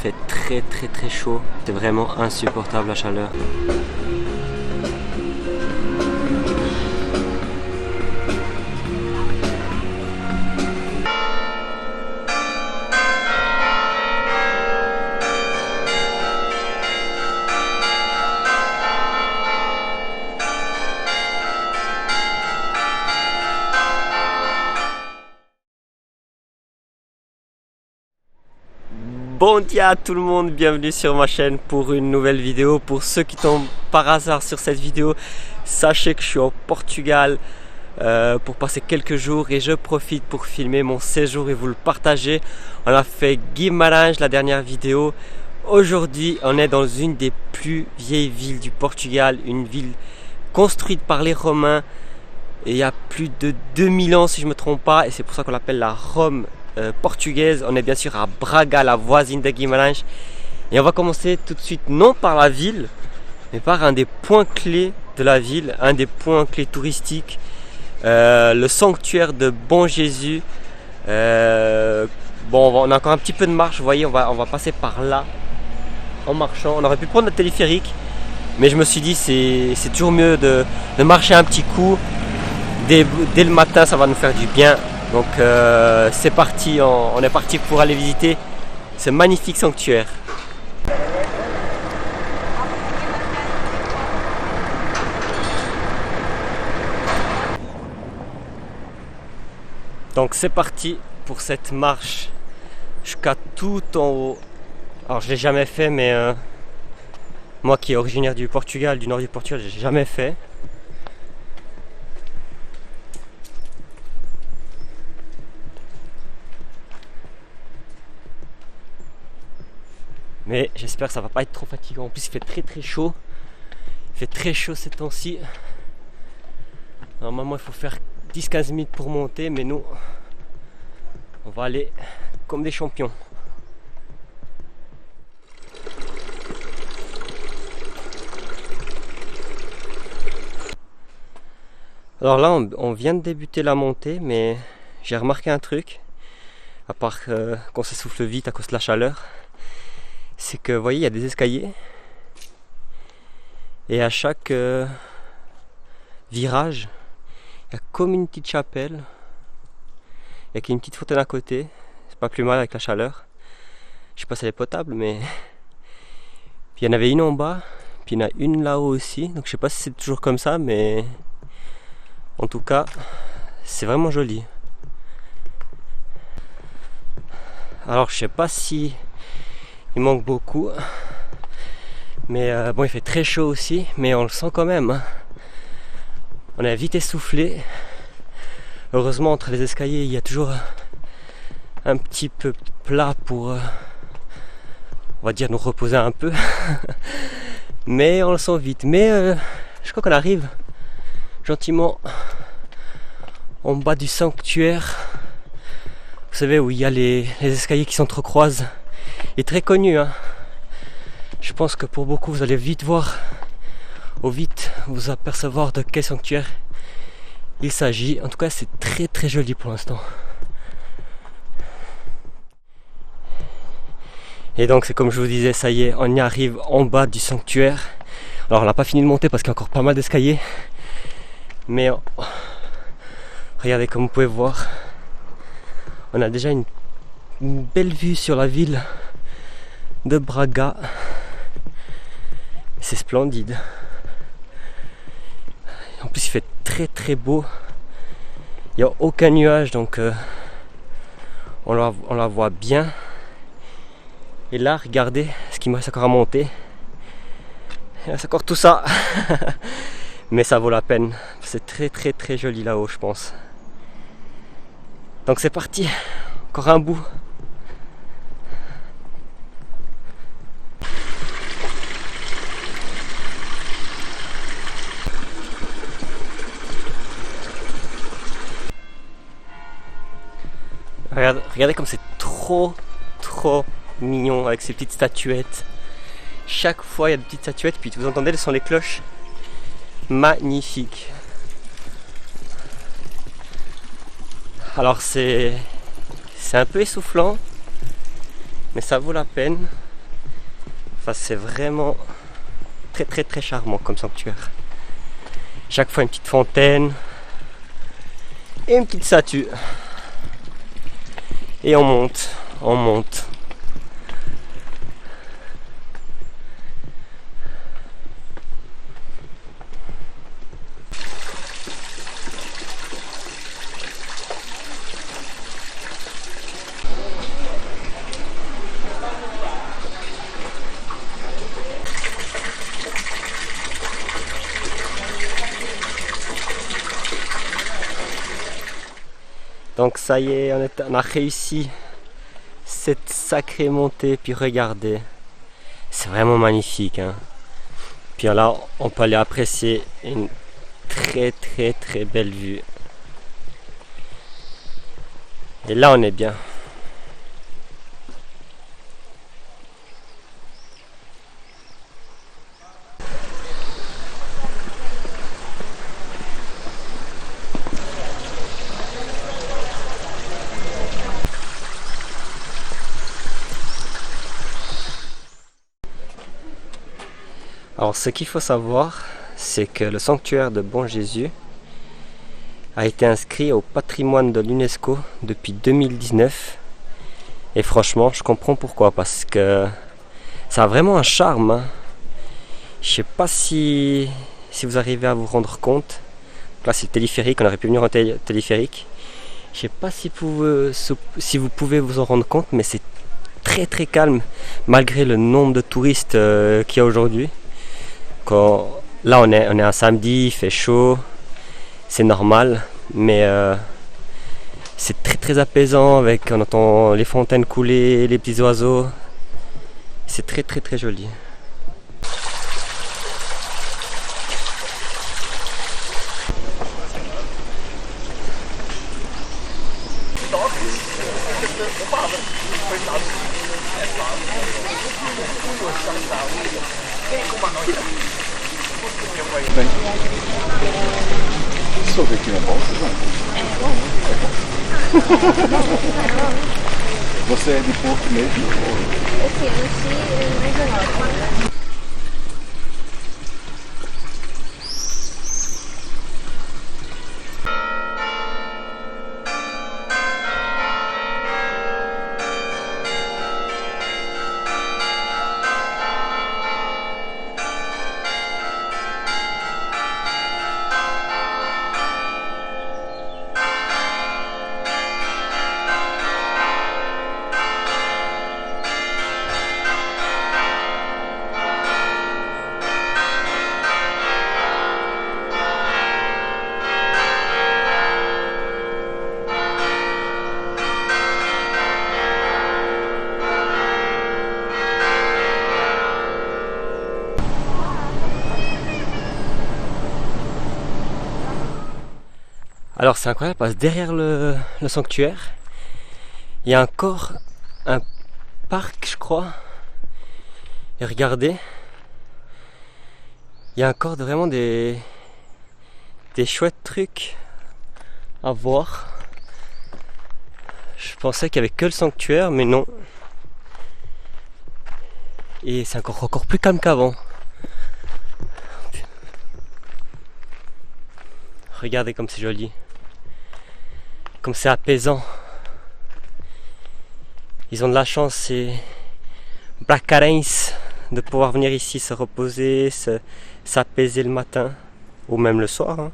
fait très chaud. C'est vraiment insupportable la chaleur. Bon dia à tout le monde, bienvenue sur ma chaîne pour une nouvelle vidéo. Pour ceux qui tombent par hasard sur cette vidéo, sachez que je suis au Portugal pour passer quelques jours et je profite pour filmer mon séjour et vous le partager. On a fait Guimarães la dernière vidéo. Aujourd'hui on est dans une des plus vieilles villes du Portugal, une ville construite par les Romains et il y a plus de 2000 ans si je ne me trompe pas, et c'est pour ça qu'on l'appelle la Rome portugaise. On est bien sûr à Braga, la voisine de Guimarães, et on va commencer tout de suite non par la ville mais par un des points clés de la ville, un des points clés touristiques, le sanctuaire de Bon Jésus. Bon, on a encore un petit peu de marche, vous voyez, on va passer par là en marchant. On aurait pu prendre le téléphérique, mais je me suis dit c'est toujours mieux de marcher un petit coup. Dès le matin, ça va nous faire du bien. Donc c'est parti, on est parti pour aller visiter ce magnifique sanctuaire. Donc c'est parti pour cette marche jusqu'à tout en haut. Alors je l'ai jamais fait, mais moi qui est originaire du Portugal, du nord du Portugal, j'ai jamais fait. Mais j'espère que ça va pas être trop fatigant. En plus il fait très chaud. Il fait très chaud ces temps-ci. Normalement il faut faire 10-15 minutes pour monter, mais nous on va aller comme des champions. Alors là on vient de débuter la montée, mais j'ai remarqué un truc, à part qu'on s'essouffle vite à cause de la chaleur. C'est que vous voyez, il y a des escaliers et à chaque virage il y a comme une petite chapelle avec une petite fontaine à côté. C'est pas plus mal avec la chaleur. Je sais pas si elle est potable, mais puis il y en avait une en bas, puis il y en a une là-haut aussi, donc je sais pas si c'est toujours comme ça, mais en tout cas c'est vraiment joli. Alors je sais pas si il manque beaucoup, mais bon, il fait très chaud aussi, mais on le sent quand même, hein. On est vite essoufflé. Heureusement entre les escaliers il y a toujours un petit peu plat pour on va dire nous reposer un peu. Mais on le sent vite. Mais je crois qu'on arrive gentiment en bas du sanctuaire, vous savez, où il y a les escaliers qui s'entrecroisent. Il est très connu, hein. Je pense que pour beaucoup vous allez vite voir, ou vite vous apercevoir de quel sanctuaire il s'agit. En tout cas c'est très joli pour l'instant. Et donc c'est comme je vous disais, ça y est, on y arrive en bas du sanctuaire. Alors on n'a pas fini de monter parce qu'il y a encore pas mal d'escaliers, mais regardez, comme vous pouvez voir, on a déjà une belle vue sur la ville de Braga. C'est splendide. En plus il fait très beau. Il n'y a aucun nuage, donc on la voit bien. Et là regardez ce qu'il me reste encore à monter. Il reste encore tout ça. Mais ça vaut la peine. C'est très joli là-haut, je pense. Donc c'est parti. Encore un bout. Regardez comme c'est trop mignon avec ces petites statuettes. Chaque fois il y a des petites statuettes, puis vous entendez, ce sont les cloches. Magnifique. Alors c'est un peu essoufflant, mais ça vaut la peine. Enfin, c'est vraiment très très très charmant comme sanctuaire. Chaque fois une petite fontaine et une petite statue. Et on monte, on monte. Donc ça y est, on a réussi cette sacrée montée, puis regardez, c'est vraiment magnifique, hein. Puis là, on peut aller apprécier une très très très belle vue. Et là, on est bien. Alors ce qu'il faut savoir, c'est que le sanctuaire de Bon Jésus a été inscrit au patrimoine de l'UNESCO depuis 2019. Et franchement, je comprends pourquoi, parce que ça a vraiment un charme, hein. Je sais pas si vous arrivez à vous rendre compte. Là c'est le téléphérique, on aurait pu venir en téléphérique. Je sais pas si vous pouvez vous en rendre compte, mais c'est très très calme malgré le nombre de touristes qu'il y a aujourd'hui. Là on est un samedi, il fait chaud, c'est normal, mais c'est très très apaisant, on entend les fontaines couler, les petits oiseaux, c'est très très très joli. Sorvete é bom, Suzana? É bom. Você é de Porto mesmo? Sim, eu nasci em 19. Alors c'est incroyable parce que derrière le sanctuaire, il y a encore un parc, je crois. Et regardez, il y a encore vraiment des chouettes trucs à voir. Je pensais qu'il n'y avait que le sanctuaire, mais non. Et c'est encore plus calme qu'avant. Regardez comme c'est joli. Comme c'est apaisant. Ils ont de la chance, ces Bracarenses, de pouvoir venir ici se reposer, s'apaiser le matin, ou même le soir, hein.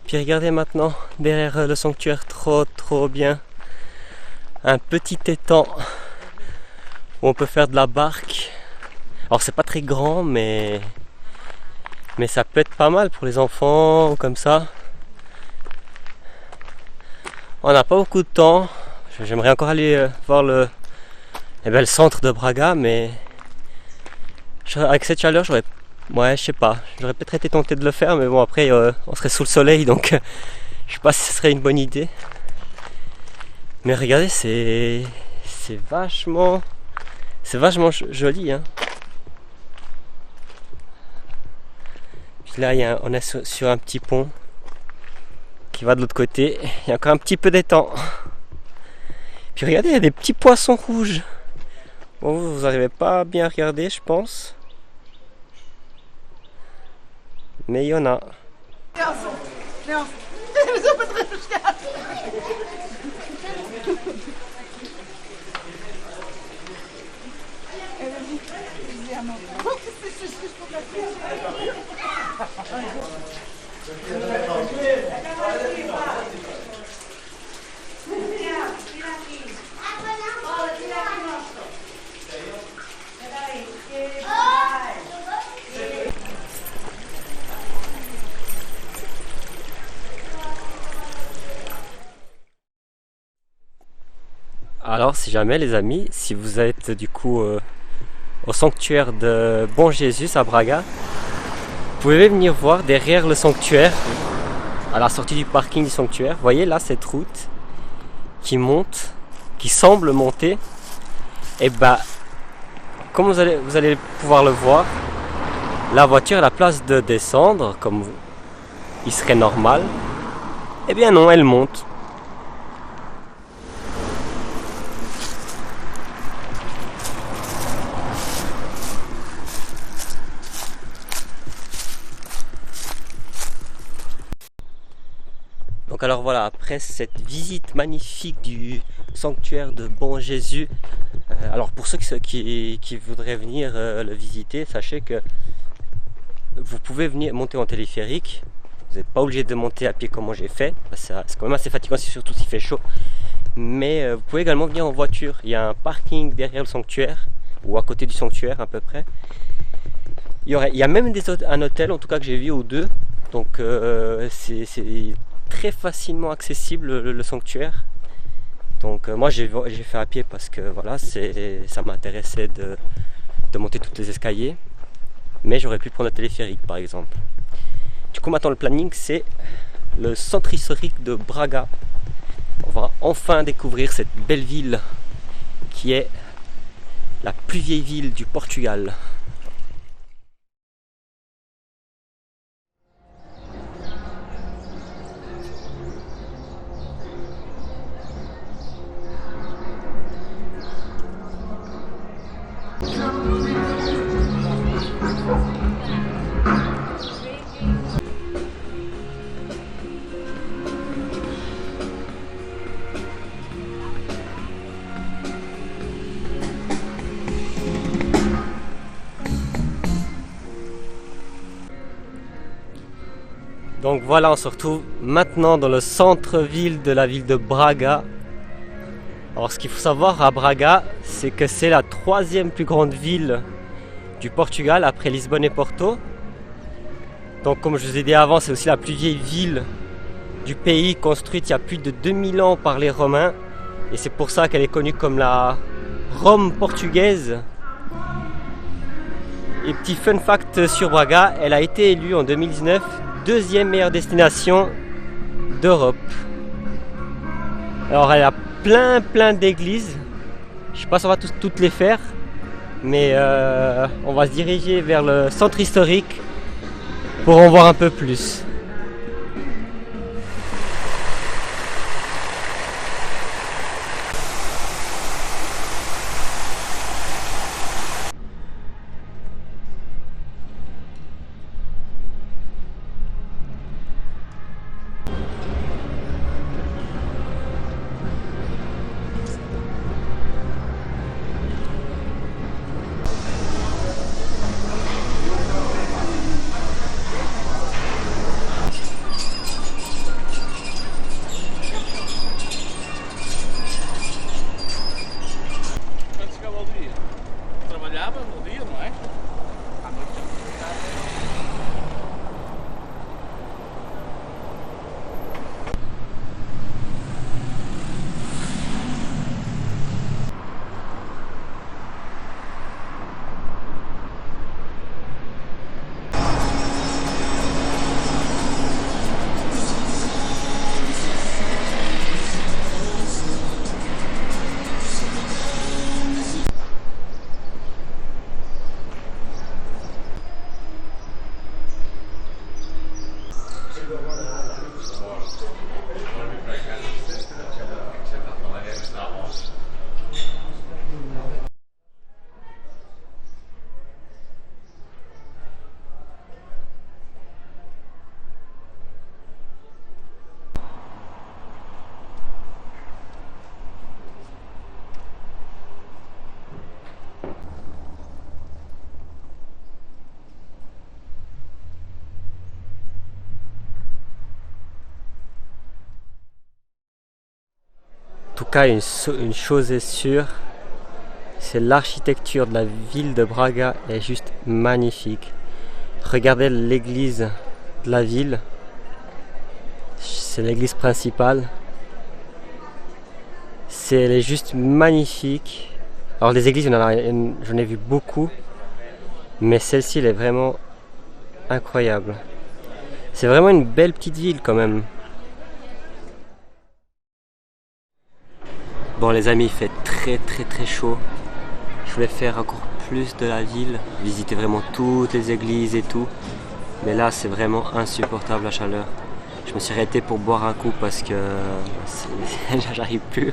Puis regardez maintenant, derrière le sanctuaire, trop bien, un petit étang où on peut faire de la barque. Alors c'est pas très grand, mais ça peut être pas mal pour les enfants, comme ça. On n'a pas beaucoup de temps, j'aimerais encore aller voir le centre de Braga, mais avec cette chaleur, je sais pas, j'aurais peut-être été tenté de le faire, mais bon, après on serait sous le soleil, donc je sais pas si ce serait une bonne idée. Mais regardez, c'est vachement joli, hein. Puis là, on est sur un petit pont qui va de l'autre côté. Il y a encore un petit peu d'étang. Puis regardez, il y a des petits poissons rouges. Bon, vous n'arrivez pas à bien regarder, je pense. Mais il y en a. Alors si jamais les amis, si vous êtes du coup au sanctuaire de Bon Jésus à Braga, vous pouvez venir voir derrière le sanctuaire, à la sortie du parking du sanctuaire. Vous voyez là cette route qui monte, qui semble monter. Et comme vous allez pouvoir le voir, la voiture a la place de descendre comme il serait normal. Eh bien non, elle monte. Donc alors voilà, après cette visite magnifique du sanctuaire de Bon Jésus, alors pour ceux qui voudraient venir le visiter, sachez que vous pouvez venir monter en téléphérique. Vous n'êtes pas obligé de monter à pied comme moi j'ai fait, c'est quand même assez fatigant, surtout s'il fait chaud. Mais vous pouvez également venir en voiture. Il y a un parking derrière le sanctuaire, ou à côté du sanctuaire à peu près. Il y a même un hôtel en tout cas que j'ai vu ou deux, donc c'est très facilement accessible le sanctuaire. Donc moi j'ai fait à pied parce que voilà, ça m'intéressait de monter tous les escaliers, mais j'aurais pu prendre le téléphérique par exemple. Du coup maintenant le planning, c'est le centre historique de Braga. On va enfin découvrir cette belle ville qui est la plus vieille ville du Portugal. Donc voilà, on se retrouve maintenant dans le centre-ville de la ville de Braga. Alors ce qu'il faut savoir à Braga, c'est que c'est la 3e plus grande ville du Portugal après Lisbonne et Porto. Donc comme je vous ai dit avant, c'est aussi la plus vieille ville du pays, construite il y a plus de 2000 ans par les Romains. Et c'est pour ça qu'elle est connue comme la Rome portugaise. Et petit fun fact sur Braga, elle a été élue en 2019 2e meilleure destination d'Europe. Alors elle a plein d'églises. Je sais pas si on va toutes les faire, mais on va se diriger vers le centre historique pour en voir un peu plus. tout cas, une chose est sûre, c'est l'architecture de la ville de Braga est juste magnifique. Regardez l'église de la ville, c'est l'église principale. Elle est juste magnifique. Alors les églises, j'en ai vu beaucoup, mais celle-ci, elle est vraiment incroyable. C'est vraiment une belle petite ville quand même. Bon les amis, il fait très chaud. Je voulais faire encore plus de la ville, visiter vraiment toutes les églises et tout. Mais là c'est vraiment insupportable la chaleur. Je me suis arrêté pour boire un coup parce que j'arrive plus.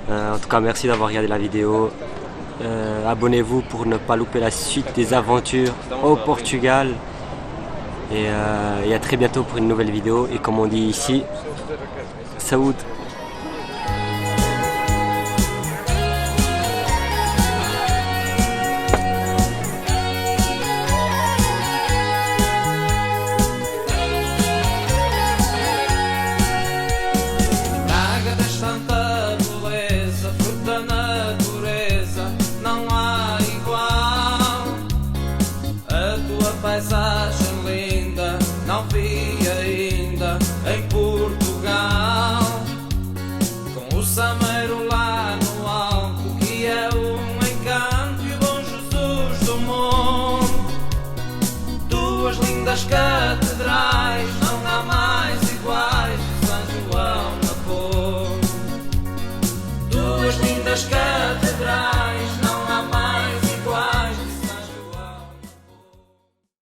En tout cas merci d'avoir regardé la vidéo. Abonnez-vous pour ne pas louper la suite des aventures au Portugal. Et à très bientôt pour une nouvelle vidéo. Et comme on dit ici, saúde! Paisagem linda, não vi ainda em Portugal. Com o Sameiro lá no alto, que é encanto, e o Bom Jesus do mundo. Duas lindas catedrais